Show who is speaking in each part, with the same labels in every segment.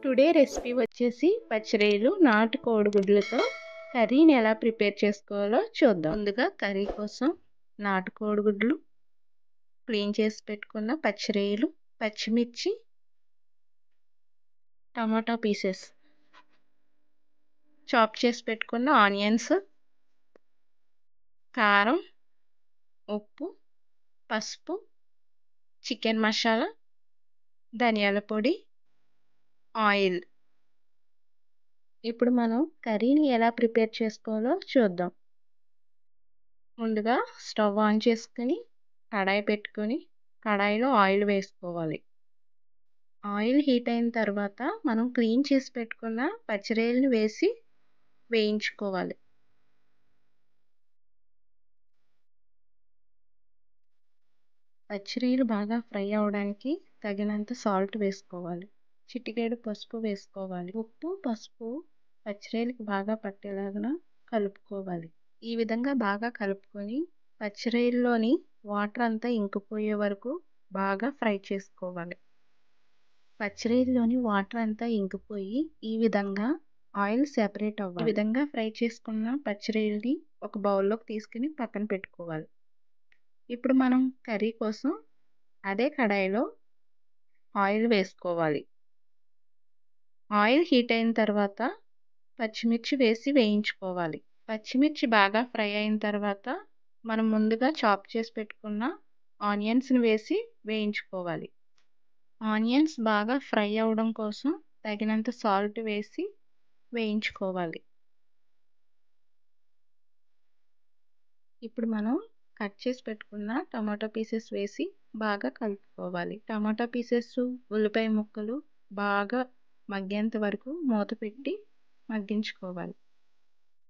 Speaker 1: Today recipe వచ్చేసి పచ్చిరొయ్యలు నాటు కోడిగుడ్లతో కర్రీని ఎలా ప్రిపేర్ చేసుకోవాలో చూద్దాం. ముందుగా కర్రీ కోసం నాటు కోడిగుడ్లు, క్లీన్ చేసి పెట్టుకున్న పచ్చిరొయ్యలు, పచ్చిమిర్చి, టమాటా పీసెస్, చాప్ చేసి పెట్టుకున్న ఆనియన్స్, కారం, ఉప్పు, పసుపు, చికెన్ మసాలా, ధనియాల పొడి, ఆయిల్. ఇప్పుడు మనం కర్రీని ఎలా ప్రిపేర్ చేసుకోవాలో చూద్దాం. ముందుగా స్టవ్ ఆన్ చేసుకుని కడాయి పెట్టుకొని కడాయిలో ఆయిల్ వేసుకోవాలి. ఆయిల్ హీట్ అయిన తర్వాత మనం క్లీన్ చేసి పెట్టుకున్న పచ్చిరొయ్యలను వేసి వేయించుకోవాలి. పచ్చిరొయ్యలు బాగా ఫ్రై అవడానికి తగినంత సాల్ట్ వేసుకోవాలి. చిటికెడు పసుపు వేసుకోవాలి. ఉప్పు, పసుపు పచ్చిరొయ్యలకు బాగా పట్టేలాగా కలుపుకోవాలి. ఈ విధంగా బాగా కలుపుకొని పచ్చిరొయ్యల్లోని వాటర్ అంతా ఇంకిపోయే వరకు బాగా ఫ్రై చేసుకోవాలి. పచ్చిరొయ్యల్లోని వాటర్ అంతా ఇంకిపోయి ఈ విధంగా ఆయిల్ సెపరేట్ అవ్వాలి. ఈ విధంగా ఫ్రై చేసుకున్న పచ్చిరొయ్యల్ని ఒక బౌల్లోకి తీసుకుని పక్కన పెట్టుకోవాలి. ఇప్పుడు మనం కర్రీ కోసం అదే కడాయిలో ఆయిల్ వేసుకోవాలి. ఆయిల్ హీట్ అయిన తర్వాత పచ్చిమిర్చి వేసి వేయించుకోవాలి. పచ్చిమిర్చి బాగా ఫ్రై అయిన తర్వాత మనం ముందుగా చాప్ చేసి పెట్టుకున్న ఆనియన్స్ని వేసి వేయించుకోవాలి. ఆనియన్స్ బాగా ఫ్రై అవ్వడం కోసం తగినంత సాల్ట్ వేసి వేయించుకోవాలి. ఇప్పుడు మనం కట్ చేసి పెట్టుకున్న టమాటో పీసెస్ వేసి బాగా కలుపుకోవాలి. టమాటా పీసెస్, ఉల్లిపాయ ముక్కలు బాగా మగ్గేంత వరకు మూత పెట్టి మగ్గించుకోవాలి.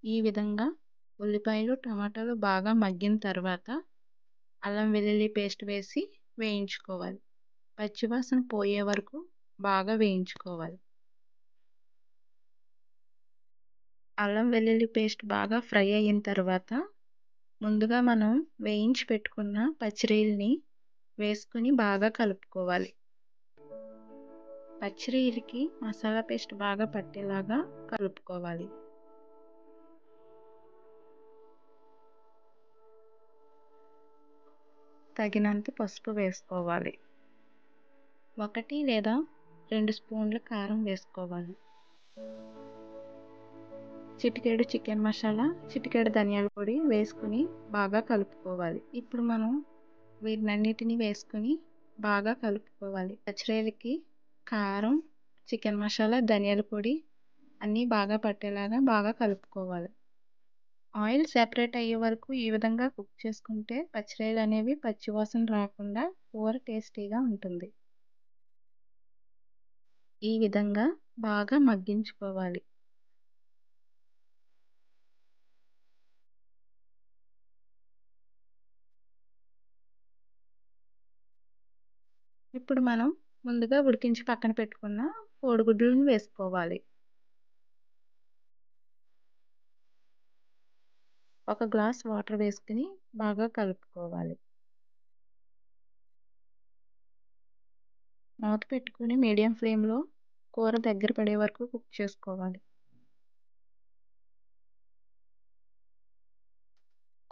Speaker 1: ఈ విధంగా ఉల్లిపాయలు, టమాటాలు బాగా మగ్గిన తర్వాత అల్లం వెల్లుల్లి పేస్ట్ వేసి వేయించుకోవాలి. పచ్చివాసన పోయే వరకు బాగా వేయించుకోవాలి. అల్లం వెల్లుల్లి పేస్ట్ బాగా ఫ్రై అయిన తర్వాత ముందుగా మనం వేయించి పెట్టుకున్న పచ్చిరొయ్యల్ని వేసుకుని బాగా కలుపుకోవాలి. పచ్చిరొయ్యలకి మసాలా పేస్ట్ బాగా పట్టేలాగా కలుపుకోవాలి. తగినంత పసుపు వేసుకోవాలి. 1 లేదా 2 స్పూన్ల కారం వేసుకోవాలి. చిటికెడు చికెన్ మసాలా, చిటికెడు ధనియాల పొడి వేసుకుని బాగా కలుపుకోవాలి. ఇప్పుడు మనం వీటినన్నిటిని వేసుకుని బాగా కలుపుకోవాలి. పచ్చిరొయ్యలకి కారం, చికెన్ మసాలా, ధనియాల పొడి అన్నీ బాగా పట్టేలాగా బాగా కలుపుకోవాలి. ఆయిల్ సెపరేట్ అయ్యే వరకు ఈ విధంగా కుక్ చేసుకుంటే పచ్చిరొయ్యలు అనేవి పచ్చివాసన రాకుండా కూర టేస్టీగా ఉంటుంది. ఈ విధంగా బాగా మగ్గించుకోవాలి. ఇప్పుడు మనం ముందుగా ఉడికించి పక్కన పెట్టుకున్న కోడిగుడ్లను వేసుకోవాలి. 1 గ్లాస్ వాటర్ వేసుకుని బాగా కలుపుకోవాలి. మూత పెట్టుకుని మీడియం ఫ్లేమ్లో కూర దగ్గర పడే వరకు కుక్ చేసుకోవాలి.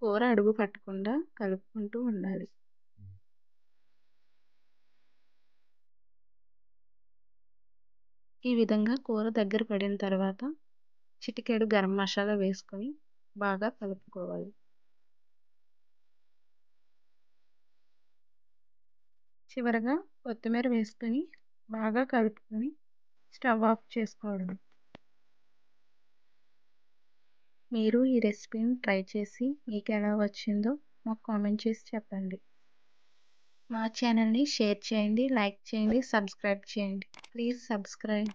Speaker 1: కూర అడుగు పట్టకుండా కలుపుకుంటూ ఉండాలి. ఈ విధంగా కూర దగ్గర పడిన తర్వాత చిటికెడు గరం మసాలా వేసుకొని బాగా కలుపుకోవాలి. చివరగా కొత్తిమీర వేసుకొని బాగా కలుపుకొని స్టవ్ ఆఫ్ చేసుకోవడం. మీరు ఈ రెసిపీని ట్రై చేసి మీకు ఎలా వచ్చిందో మాకు కామెంట్ చేసి చెప్పండి. మా ఛానల్ని షేర్ చేయండి, లైక్ చేయండి, సబ్స్క్రైబ్ చేయండి. Please subscribe.